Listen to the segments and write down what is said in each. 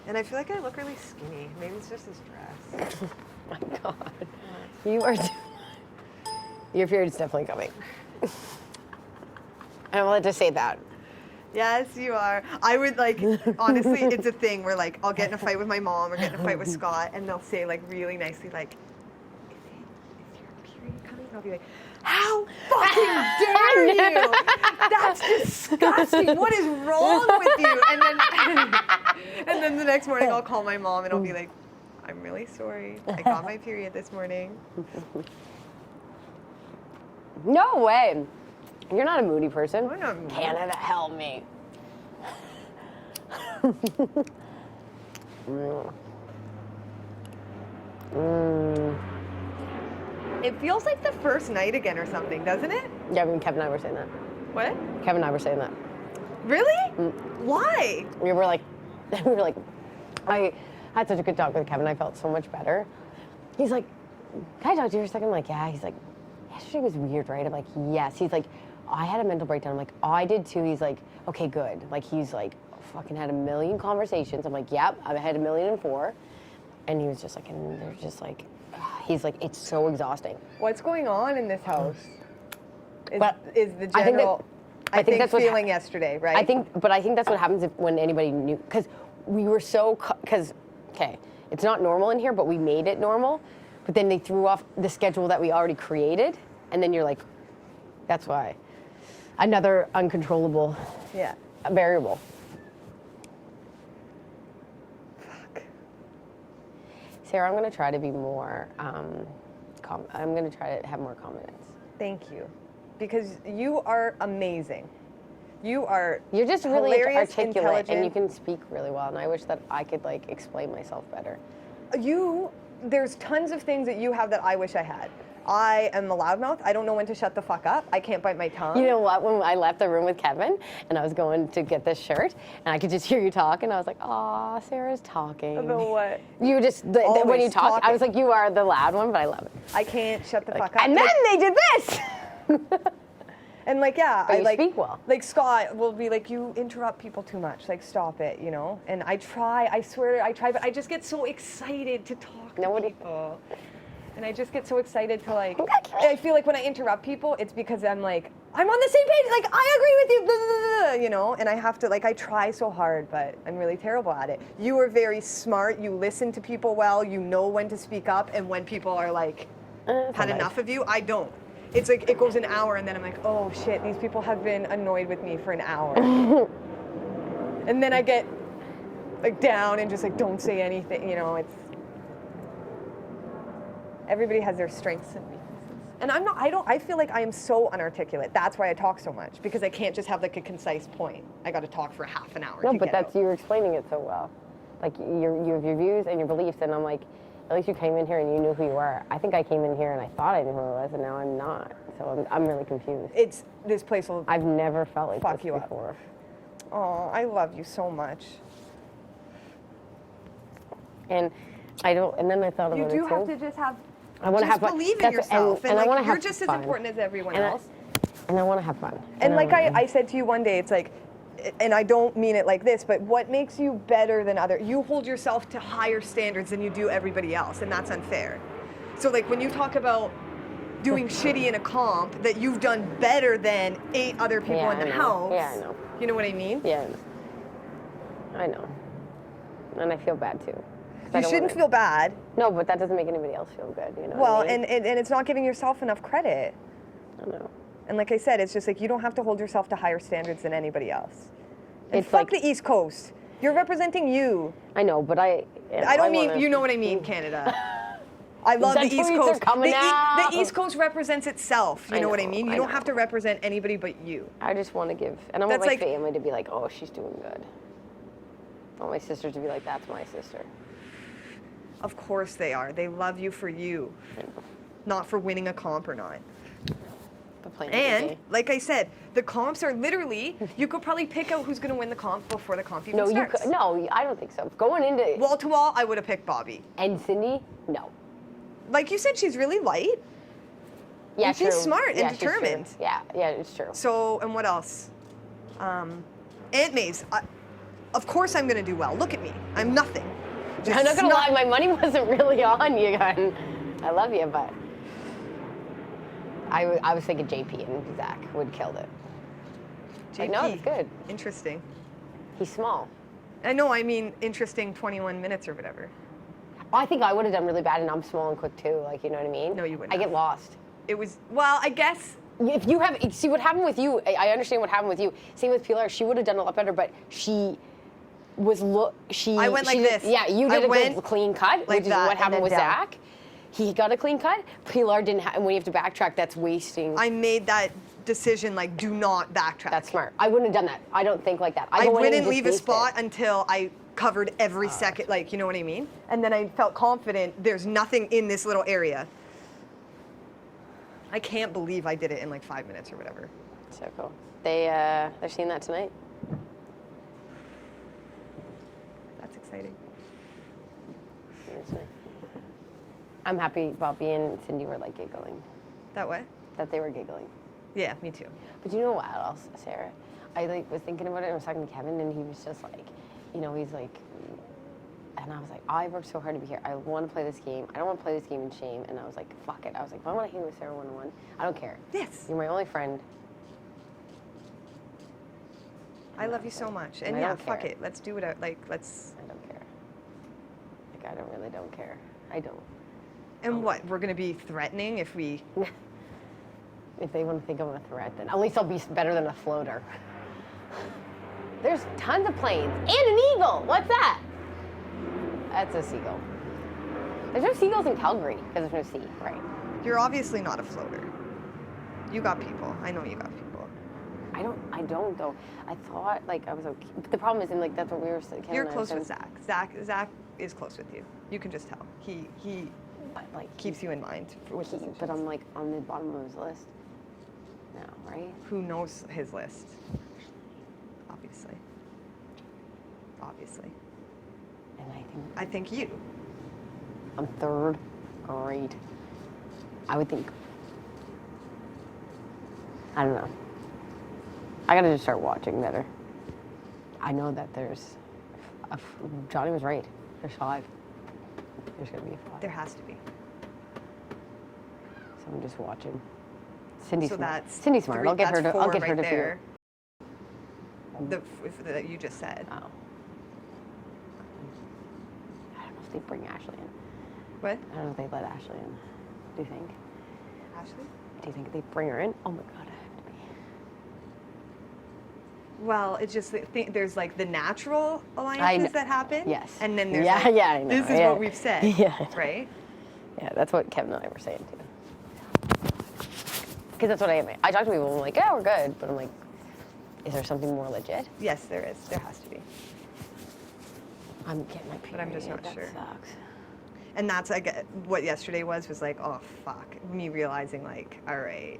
And I feel like I look really skinny. Maybe it's just this dress. Oh my God. You are... Your period's definitely coming. I don't want to say that. Yes, you are. I would like, honestly, it's a thing where like I'll get in a fight with my mom or get in a fight with Scott and they'll say like really nicely like, is your period coming? And I'll be like, how fucking dare you? That's disgusting. What is wrong with you? And then the next morning I'll call my mom and I'll be like, I'm really sorry. I got my period this morning. No way. You're not a moody person. I'm not moody. Canada, help me. It feels like the first night again or something, doesn't it? Yeah, I mean, Kevin and I were saying that. What? Kevin and I were saying that. Really? Why? We were like, I had such a good talk with Kevin. I felt so much better. He's like, can I talk to you for a second? I'm like, yeah. He's like, yesterday was weird, right? I'm like, yes. He's like, I had a mental breakdown. I'm like, oh, I did too. He's like, okay, good. Like, he's like, fucking had a million conversations. I'm like, yep, I've had 1,000,004. And he was just like, and they're just like, he's like, it's so exhausting. What's going on in this house? Is the I think general, that- I think that's what feeling yesterday, right? I think that's what happens when anybody knew, because we were so, okay, it's not normal in here, but we made it normal. But then they threw off the schedule that we already created, and then you're like, that's why. Another uncontrollable variable. Fuck. Sarah, I'm going to try to be more, I'm going to try to have more confidence. Thank you. Because you are amazing. You're just really articulate, and you can intelligent. speak really well, and I wish that I could, like, explain myself better. There's tons of things that you have that I wish I had. I am a loudmouth. I don't know when to shut the fuck up. I can't bite my tongue. You know what? When I left the room with Kevin and I was going to get this shirt, and I could just hear you talk, and I was like, "Aw, Sarah's talking." The what? You just when you talk, I was like, "You are the loud one," but I love it. I can't shut the fuck up. And then they did this. And like, yeah, But I you like speak well. Like Scott will be like, you interrupt people too much. Like, stop it, you know. And I swear I try, but I just get so excited to talk to people. And I just get so excited to like. I feel like when I interrupt people, it's because I'm like, I'm on the same page. Like, I agree with you, blah, blah, blah, you know. And I have to like, I try so hard, but I'm really terrible at it. You are very smart. You listen to people well. You know when to speak up, and when people are like, had enough of you. I don't. It's like, it goes an hour, and then I'm like, oh shit, these people have been annoyed with me for an hour. And then I get like down and just like, don't say anything, you know, everybody has their strengths and weaknesses. And I feel like I am so unarticulate. That's why I talk so much, because I can't just have like a concise point. I got to talk for half an hour. No, but you're explaining it so well. Like, you have your views and your beliefs, and I'm like, at least you came in here and you knew who you were. I think I came in here and I thought I knew who I was, and now I'm not. So I'm really confused. This place will I've never felt like fuck this you before. up. Oh, I love you so much. And then I thought about it too. You do have to just have. I want to have fun. Believe in yourself, and I like, want to you're have just fun. as important as everyone And else. And I want to have fun. And like I said to you one day, it's like, and I don't mean it like this, but what makes you better than others? You hold yourself to higher standards than you do everybody else, and that's unfair. So like when you talk about doing shitty in a comp, that you've done better than 8 other people in the house. Yeah, I know. You know what I mean? Yeah, I know. And I feel bad too. You shouldn't feel bad. No, but that doesn't make anybody else feel good, you know. Well, what I mean? and it's not giving yourself enough credit. I know. And like I said, it's just like you don't have to hold yourself to higher standards than anybody else. And It's fuck like- the East Coast. You're representing you. I know, but I don't mean, wanna, you know what I mean, Canada. I love the The East tweets Coast. are coming out. The East Coast represents itself. You know what I mean? You I don't know. have to represent anybody but you. I just want to give, and I want That's my like- family to be like, oh, she's doing good. I want my sisters to be like, that's my sister. Of course they are. They love you for you, not for winning a comp or not. But playing And, like I said, the comps are literally, you could probably pick out who's going to win the comp before the comp even starts. No, I don't think so. Going into Wall to wall, I would have picked Bobby. and Cindy, no. Like you said, she's really light. Yeah, And she's true. smart and Yeah, she's true. determined. Yeah, it's true. So, and what else? Aunt May's. of course I'm going to do well. Look at me. I'm nothing. Just I'm not going to lie, my money wasn't really on you, gun. I love you, but I was thinking JP and Zach would kill it. JP. No, it's good. Interesting. He's small. I know, I mean, interesting 21 minutes or whatever. I think I would have done really bad, and I'm small and quick too. Like, you know what I mean? No, you wouldn't. I get lost. It was, well, I guess. If you have, see what happened with you, I understand what happened with you. Same with Pilar, she would have done a lot better, but she was, I went like this. Yeah, you did a good clean cut, like which is what happened with down. Zach. He got a clean cut. Pilar didn't have, and when you have to backtrack, that's wasting. I made that decision, like, do not backtrack. That's smart. I wouldn't have done that. I don't think like that. I wouldn't leave a spot until I covered every second, like, you know what I mean? And then I felt confident there's nothing in this little area. I can't believe I did it in like 5 minutes or whatever. So cool. They're seeing that tonight? That's exciting. I'm happy Bobby and Cindy were like giggling. That way? That they were giggling. Yeah, me too. But you know what else, Sarah? I like was thinking about it, and I was talking to Kevin, and he was just like, you know, he's like, and I was like, I worked so hard to be here. I want to play this game. I don't want to play this game in shame. And I was like, fuck it. I was like, if I want to hang with Sarah one-on-one, I don't care. Yes. You're my only friend. I love you so much. And yeah, fuck it. Let's do it. Like, let's. I don't care. Like, I don't care. I don't. And what? We're going to be threatening if we. If they want to think I'm a threat, then at least I'll be better than a floater. There's tons of planes and an eagle. What's that? That's a seagull. There's no seagulls in Calgary because there's no sea, right? You're obviously not a floater. You got people. I know you got people. I don't though. I thought like I was okay. But the problem is, in like that's what we were saying. You're close with Zach. Zach is close with you. You can just tell. He but, like, keeps you in mind with decisions. But I'm like on the bottom of his list now, right? Who knows his list? Obviously. And I think you. I'm third grade. I would think. I don't know. I gotta just start watching better. I know that there's. Johnny was right. There's 5. There's gonna be 5. There has to be. So I'm just watching. Cindy's so smart. That's Cindy's smart. I'll get her to. I'll get her to there. That you just said. Oh. I don't know if they bring Ashley in. What? I don't know if they let Ashley in. Do you think? Ashley? Do you think they bring her in? Oh my God, I have to be. Well, it's just there's like the natural alliances that happen. Yes. And then there's I know. This is what we've said. Yeah. Right? Yeah, that's what Kevin and I were saying too. Because that's what I am. I talk to people and I'm like, yeah, we're good. But I'm like, is there something more legit? Yes, there is. There has to be. I'm getting my period. But I'm just not that sure. Sucks. And that's like what yesterday was like, oh fuck, me realizing like, all right,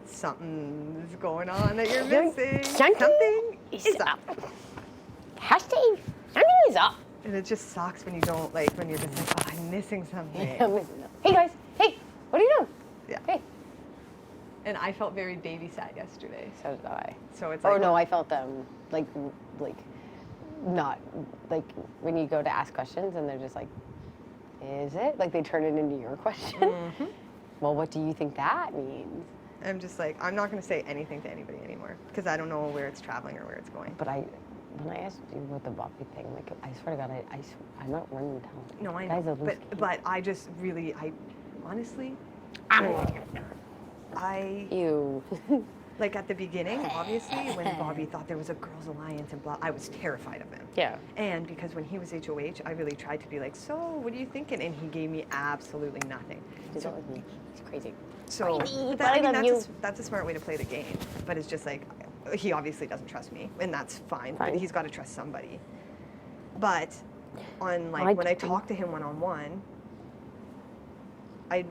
something's going on that you're missing. Something is up. Hashtag something is up. And it just sucks when you don't like when you're just like, oh, I'm missing something. Hey guys, hey, what are you doing? Yeah. Hey. And I felt very baby sad yesterday. So did I. So it's like. Or no, I felt like not like when you go to ask questions and they're just like, is it? Like they turn it into your question. Mm-hmm. Well, what do you think that means? I'm just like, I'm not going to say anything to anybody anymore because I don't know where it's traveling or where it's going. But when I asked you about the Bobby thing, like I swear to God, I'm not running to tell. No, I know. But I just really, honestly, Ew. Like at the beginning, obviously, when Bobby thought there was a girls' alliance and blah, I was terrified of him. Yeah. And because when he was HOH, I really tried to be like, so what are you thinking? And he gave me absolutely nothing. He's not with me. He's crazy. So but I love you. That's a smart way to play the game. But it's just like, he obviously doesn't trust me, and that's fine. But he's got to trust somebody. But on like when I talk to him one-on-one, I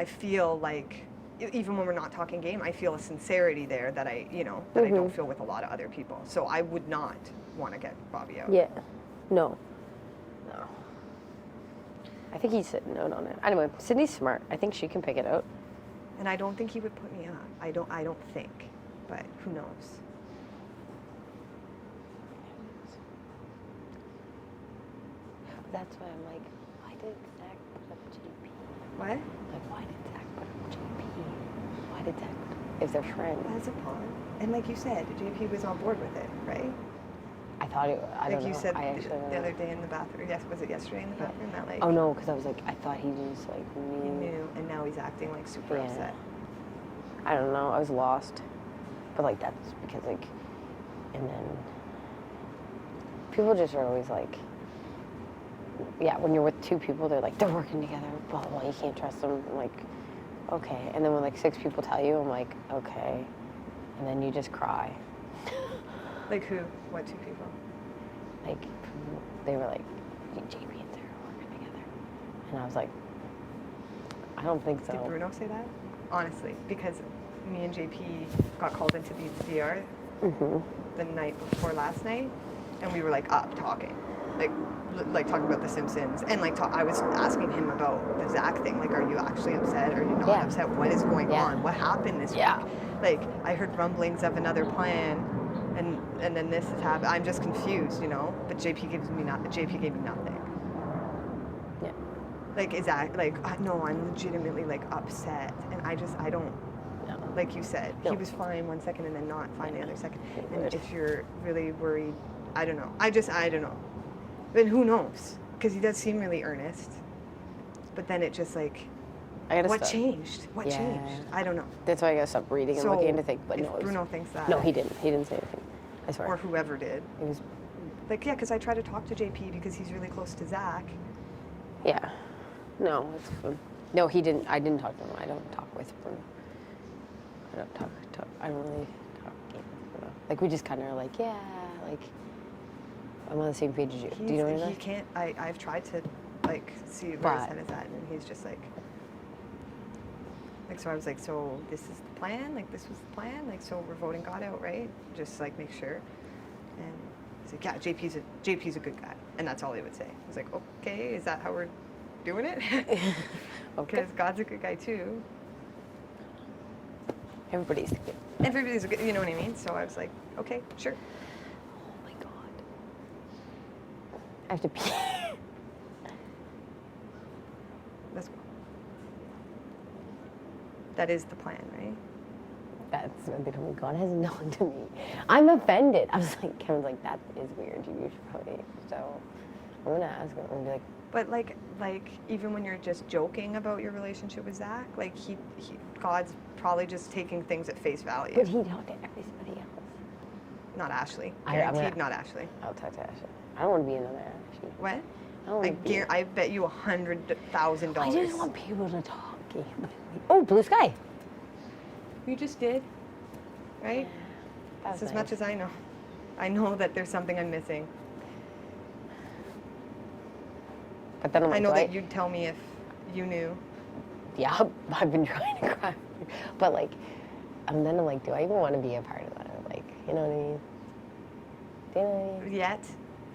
feel like, even when we're not talking game, I feel a sincerity there that I don't feel with a lot of other people. So I would not want to get Bobby out. Yeah. No. I think he's sitting out on it. Anyway, Sydney's smart. I think she can pick it out. And I don't think he would put me up. I don't think. But who knows? That's why I'm like, why did Zach put up JP? What? Like, why did Zach put up JP? Why did Zach put up, if they're friends? As a pawn. And like you said, JP was on board with it, right? I thought it, I don't know. Like you said I actually the other day in the bathroom. Yes, was it yesterday in the bathroom? That like. Oh no, because I was like, I thought he just like knew. He knew, and now he's acting like super upset. I don't know. I was lost, but like that's because like, and then people just are always like, yeah. When you're with two people, they're like they're working together. Blah blah. You can't trust them. I'm like, okay. And then when like 6 people tell you, I'm like, okay. And then you just cry. Like who? What 2 people? Like, they were like, JP and Sarah are working together. And I was like, I don't think so. Did Bruno say that? Honestly, because me and JP got called into the VR the night before last night, and we were like up talking, like talking about The Simpsons, and like I was asking him about the Zach thing. Like, are you actually upset? Are you not upset? What is going on? What happened this week? Like, I heard rumblings of another plan. And then this has happened. I'm just confused, you know. But JP gave me nothing. Yeah. Like, is that like? No, I'm legitimately like upset, and I don't. No. Like you said, he was fine one second and then not fine the other second. And if you're really worried, I don't know. I don't know. But who knows? Because he does seem really earnest. But then it just like. What changed? What changed? I don't know. That's why I gotta stop reading and looking into things. But no, Bruno thinks that. No, he didn't. He didn't say anything. I swear. Or whoever did. It was like, yeah, because I try to talk to JP because he's really close to Zach. Yeah. No, it's fun. No, he didn't. I didn't talk to him. I don't talk with Bruno. I don't talk. I don't really talk with Bruno. Like we just kind of are like, yeah, like I'm on the same page as you. Do you know what I mean? He can't. I've tried to like see where his head is at, and he's just like. Like, so I was like, so this is the plan? Like, this was the plan? Like, so we're voting God out, right? Just, like, make sure. And he's like, yeah, JP's a good guy. And that's all he would say. I was like, okay, is that how we're doing it? Because God's a good guy, too. Everybody's good. Everybody's a good, you know what I mean? So I was like, okay, sure. Oh, my God. I have to pee. Let's go. That is the plan, right? That's what they told me. God has known to me. I'm offended. I was like, Kevin's like, that is weird. You should probably. So I'm gonna ask him and be like. But like even when you're just joking about your relationship with Zach, like God's probably just taking things at face value. But he talked to everybody else. Not Ashley. Guaranteed, not Ashley. I'll talk to Ashley. I don't want to be another Ashley. What? I bet you $100,000. I just want people to talk. Oh, blue sky. You just did, right? Yeah, that's as much as I know. I know that there's something I'm missing. But then I'm like, I know that you'd tell me if you knew. Yeah, I've been trying to cry. But like, and then I'm like, do I even want to be a part of that? Like, you know what I mean? Do you know what I mean? Yet?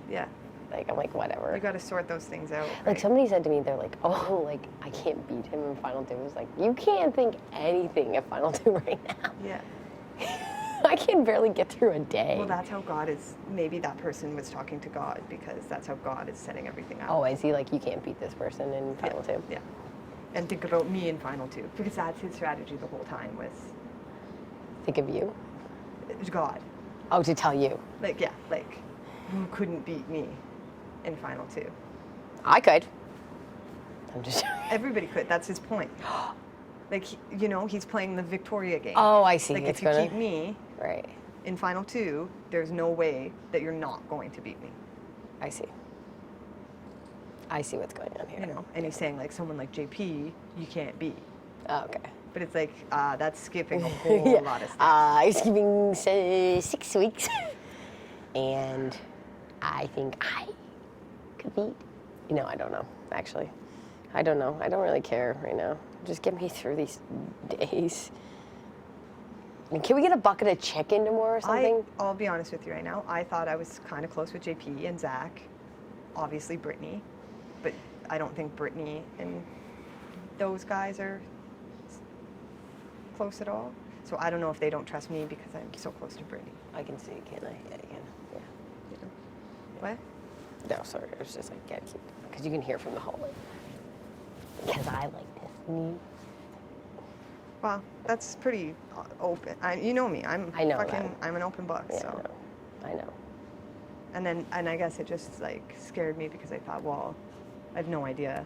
Yeah. Like, I'm like, whatever. You got to sort those things out. Right? Like, somebody said to me, they're like, oh, like, I can't beat him in Final Two. I was like, you can't think anything of Final Two right now. Yeah. I can barely get through a day. Well, that's how God is. Maybe that person was talking to God because that's how God is setting everything up. Oh, is he like, you can't beat this person in Final Two? Yeah. And think about me in Final Two because that's his strategy the whole time was. Think of you? God. Oh, to tell you. Like, yeah, like, you couldn't beat me in Final Two. I could. I'm just. Everybody could. That's his point. Like, he's playing the Victoria game. Oh, I see. Like, it's if you keep me right in Final Two, there's no way that you're not going to beat me. I see. I see what's going on here. And he's saying, like, someone like JP, you can't beat. Oh, okay. But it's like, that's skipping a whole lot of stuff. You're skipping 6 weeks. And I think I could beat. I don't know, actually. I don't know. I don't really care right now. Just get me through these days. I mean, can we get a bucket of chicken tomorrow or something? I'll be honest with you right now. I thought I was kind of close with JP and Zach. Obviously, Brittany. But I don't think Brittany and those guys are close at all. So I don't know if they don't trust me because I'm so close to Brittany. I can see, can't I? Yeah, I can. Yeah. What? No, sorry. It was just like, yeah, because you can hear from the hallway. Because I like to sneeze. Wow, that's pretty open. You know me. I'm an open book. Yeah, so. I know. And I guess it just like scared me because I thought, well, I have no idea.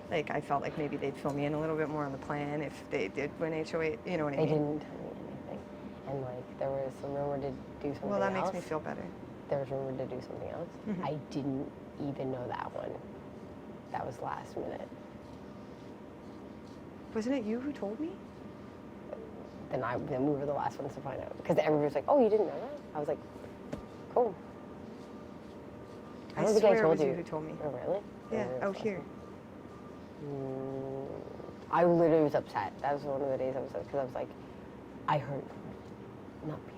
Like I felt like maybe they'd fill me in a little bit more on the plan if they did win HOH. You know what I mean? They didn't tell me anything, and like there was some rumor to do something. Well, that else. makes me feel better. There was rumor to do something else. Mm-hmm. I didn't even know that one. That was last minute. Wasn't it you who told me? Then we were the last ones to find out because everybody was like, "Oh, you didn't know that?" I was like, "Cool." I don't think I swear told it was you. you who told me. Oh, really? Yeah, out here. I literally was upset. That was one of the days I was upset because I was like, I heard not being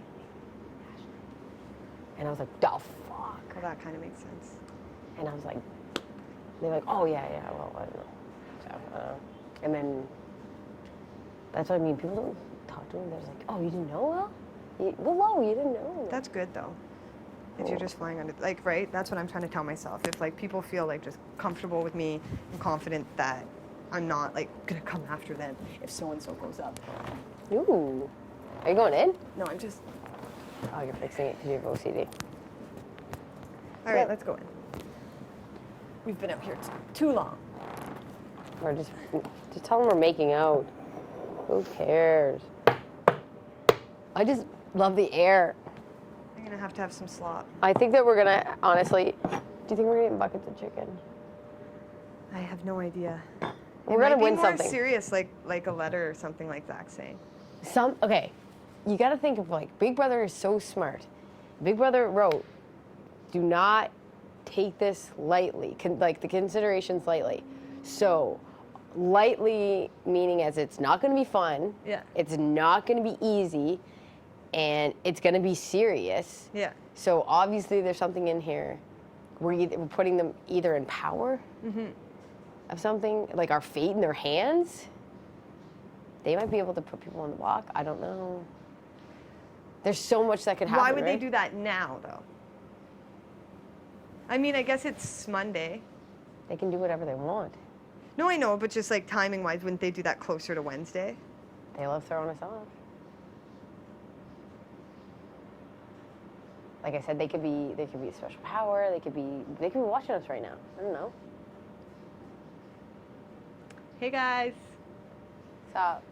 and I was like, the fuck. Well, that kind of makes sense. And I was like, they're like, oh yeah, well, I don't know. So, and then that's what I mean. People don't talk to me. They're just like, oh, you didn't know, Will? Willow, you didn't know. That's good though. If you're just flying under, like, right? That's what I'm trying to tell myself. If like people feel like just comfortable with me and confident that I'm not like gonna come after them if so and so goes up. Ooh, are you going in? No, I'm just. Oh, you're fixing it because you have OCD. All right, let's go in. We've been out here too long. Or just tell them we're making out. Who cares? I just love the air. I'm gonna have to have some slop. I think that we're gonna, honestly, do you think we're gonna get buckets of chicken? I have no idea. We're gonna win more something. Serious, like a letter or something like Zach's saying. Okay, you gotta think of like, Big Brother is so smart. Big Brother wrote, do not take this lightly, like the considerations lightly. So, lightly meaning as it's not gonna be fun. Yeah. It's not gonna be easy. And it's going to be serious. Yeah. So obviously there's something in here. We're putting them either in power of something, like our fate in their hands. They might be able to put people on the block. I don't know. There's so much that could happen. Why would right? they do that now, though? I mean, I guess it's Monday. They can do whatever they want. No, I know, but just like timing-wise, wouldn't they do that closer to Wednesday? They love throwing us off. Like I said, they could be a special power. They could be watching us right now. I don't know. Hey guys. What's up?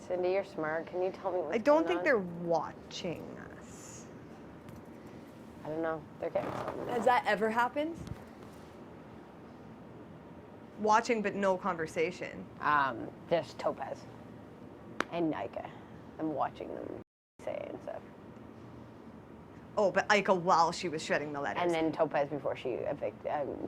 Cindy, you're smart. Can you tell me what's I don't going think on? they're watching us. I don't know. They're getting something. Has that ever happened? Watching but no conversation. Just Topaz and Nika. I'm watching them say and stuff. Oh, but Ika while she was shredding the letters. And then Topaz before she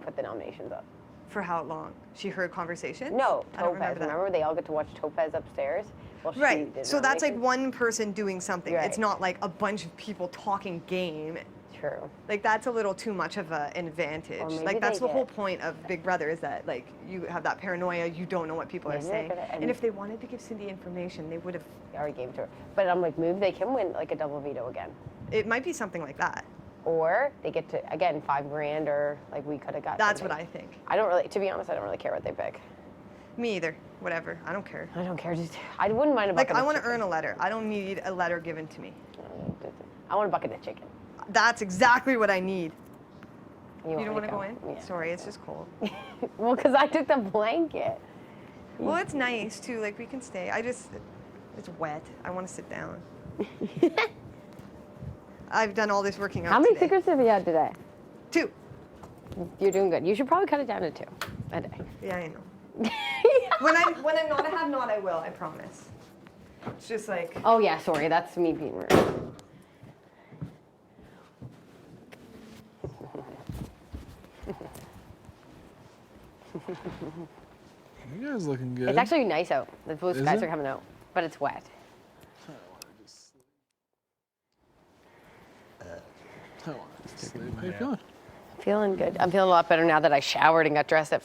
put the nominations up. For how long? She heard conversations? No, I don't Topaz. Remember they all get to watch Topaz upstairs? Well, right. So that's like nominations? one person doing something. Right. It's not like a bunch of people talking game. True. Like that's a little too much of an advantage. Or maybe Like that's they the whole get- point of Big Brother is that like you have that paranoia, you don't know what people are Maybe they're saying. gonna- And if they wanted to give Cindy information, they would have. They already gave it to her. But I'm like, maybe they can win like a double veto again. It might be something like that. Or they get to, again, $5,000 or like we could have got That's something. what I think. I don't really, to be honest, I don't really care what they pick. Me either. Whatever. I don't care. I don't care. Just, I wouldn't mind a Like bucket I of want to chicken. earn a letter. I don't need a letter given to me. I want a bucket of chicken. That's exactly what I need. You don't want to go in? Yeah. Sorry, it's just cold. Well, because I took the blanket. Well, it's nice too. Like we can stay. It's wet. I want to sit down. I've done all this working out. How many today. cigarettes have you had today? 2. You're doing good. You should probably cut it down to 2 a day. Yeah, I know. when I'm not a have-not, I will. I promise. It's just like. Oh yeah, sorry. That's me being rude. You guys looking good. It's actually nice out. The blue Is skies it? are coming out, but it's wet. I want to just sleep. I want to just sleep. How you feeling? Feeling good. I'm feeling a lot better now that I showered and got dressed at